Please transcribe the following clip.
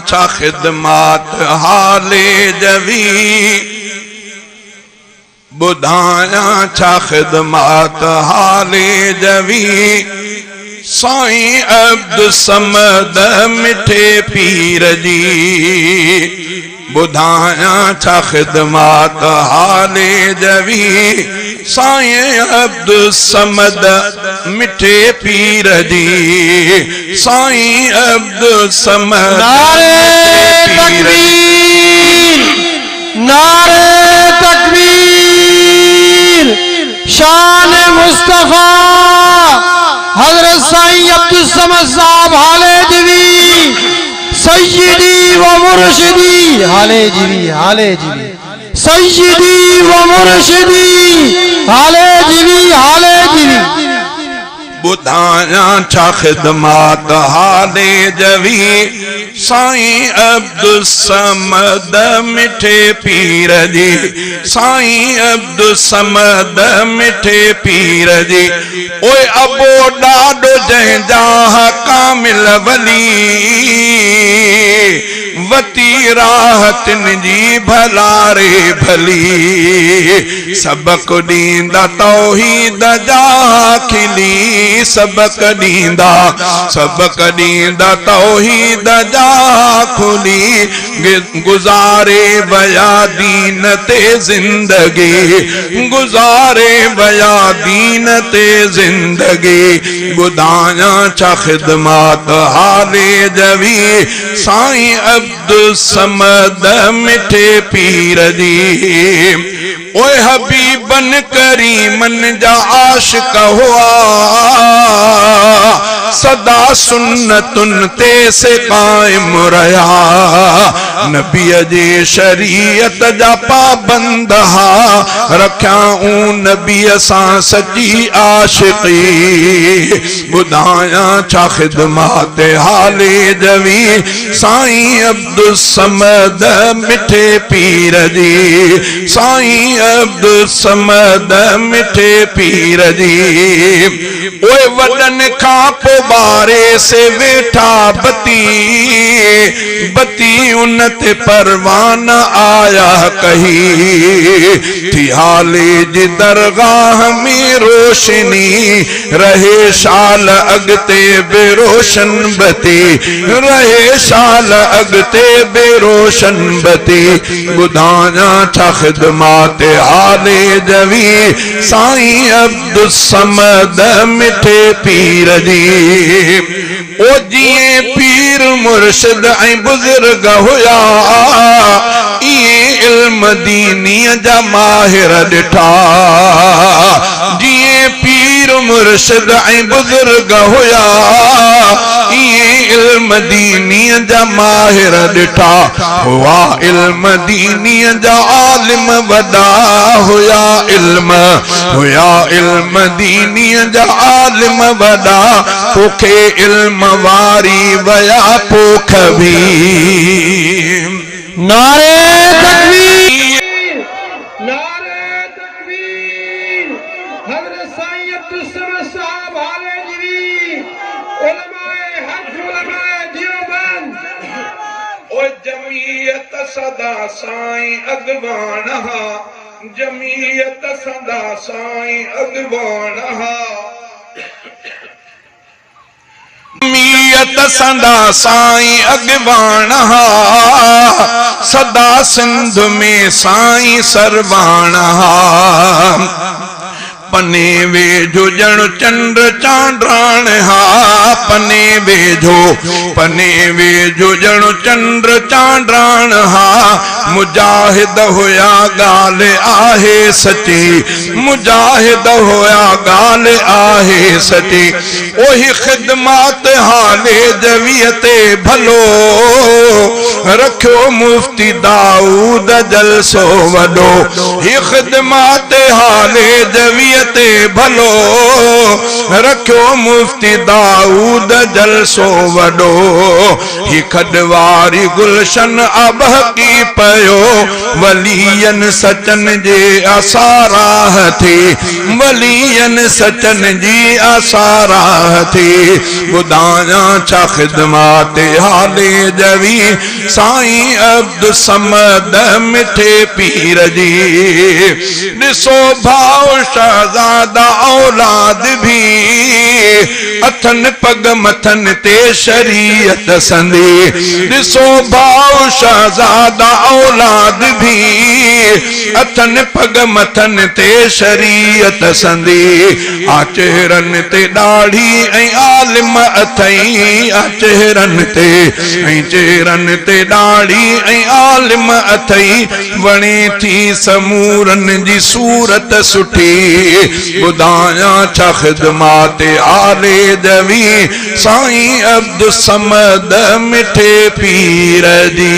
छा खिदमत हाले जवी बुधाया छा खिदमत हाले जवी साईं अब्दुल समद मिठे पीर जी बुधाया छा खिदमत हाले जवी साईं अब्दुल समद मिठे पीर जी साईं अब्दुल समद नारे तकबीर नारे तकबीर शान मुस्तफा हजरत साईं अब्दुल समद साहब हाले जवी सय्यदी व मुर्शिदी हाले जवी सय्यदी व मुर्शिदी हाले जवी बुधाया छा खिदमत हाले जवी साईं अब्दुल समद मिठे पीर जी साईं अब्दुल समद मिठे पीर जी ओए अबो ॾाॾो जंहिंजा कामिल वली वती राहतिन जी भलारे भली सबक ॾींदा तौहीद जा खिली सबक ॾींदा तौहीद जा खुली गुजारे वया दीन ते जिंदगी गुजारे वया दीन ते जिंदगी बुधाया छा खिदमत हाले जवी साईं अब्दुल समद मिठे पीर जी ओए हबीबन करीमन जा आशिक हुआ सदा सुन्नतुन ते से कायम रहा नबी जी शरीयत जा पाबंद हा रख्याऊं नबी सां सची आशिकी बुधाया छा खिदमत हाले जवी साईं अब्दुल समद मिठे पीर जी साईं अब्दुल समद मिठे पीर जी ओए वडन खां पोइ बारे से वेठा बती उन ते परवान आया कही थी हाले जी दरगाह में रोशनी रहे शाल अगते बेरोशन बती रहे शाल अगते बेरोशन बती बुधाया छा खिदमत हाले जवी साईं अब्दुल समद मिठे पीर जी ओ जिए पीर मुर्शिद ऐं बुजुर्ग हुया इए इल्म दीनीअ जा माहिर ॾिठा जिए पीर मुर्शिद ऐं बुजुर्ग हुया इए इल्म दीनीअ जा माहिर ॾिठा हुआ इल्म दीनीअ जा आलिम वॾा हुया इल्म दीनीअ जा आलिम वॾा तोखे इल्म वारी वया पोख भी नारे तकबीर हज़रत साईं अब्दुल समद साहब हाले जवी उलमाए हक उलमाए देवबंद ओ जमीयत सदा साईं अगवान हा जमीयत सदा साईं अगवान हा जमीयत सदा साईं अगवान हा सदा सिंध में साईं सरवान हा पने वेझो जण चंद्र चांद्राण हा पने वेझो जण चंद्र चांद्राण हा मुजाहिद हुया गाल आहे सची मुजाहिद हुया गाल आहे सची ओही खिदमत हाले जवियते भलो रखो मुफ्ती दाऊद जलसो वडो ही खिदमत हाले जवियते भलो रखो मुफ्ती दाऊद जलसो वडो ही खडवारी गुलशन अब की पयो वलियन सचन जे आसारा थी वलियन सचन जी आसारा थी बुधाया छा खिदमत हाले जवी साईं अब्दुल समद मिठे पीर जी ॾिसो भाव शहज़ादा औलाद भी अथन पग मथन ते शरीयत संदी ॾिसो भाव शहज़ादा औलाद भी अथन पग मथन ते शरीयत संदी आ चेहरन ते दाढ़ी ऐं आलिम अथई आ चेहरन ते दाढ़ी ऐं आलिम अथई वणे थी समूरन जी सूरत सुठी बुधाया छा खिदमत आले जवी साईं अब्दुल समद मिठे पीर जी।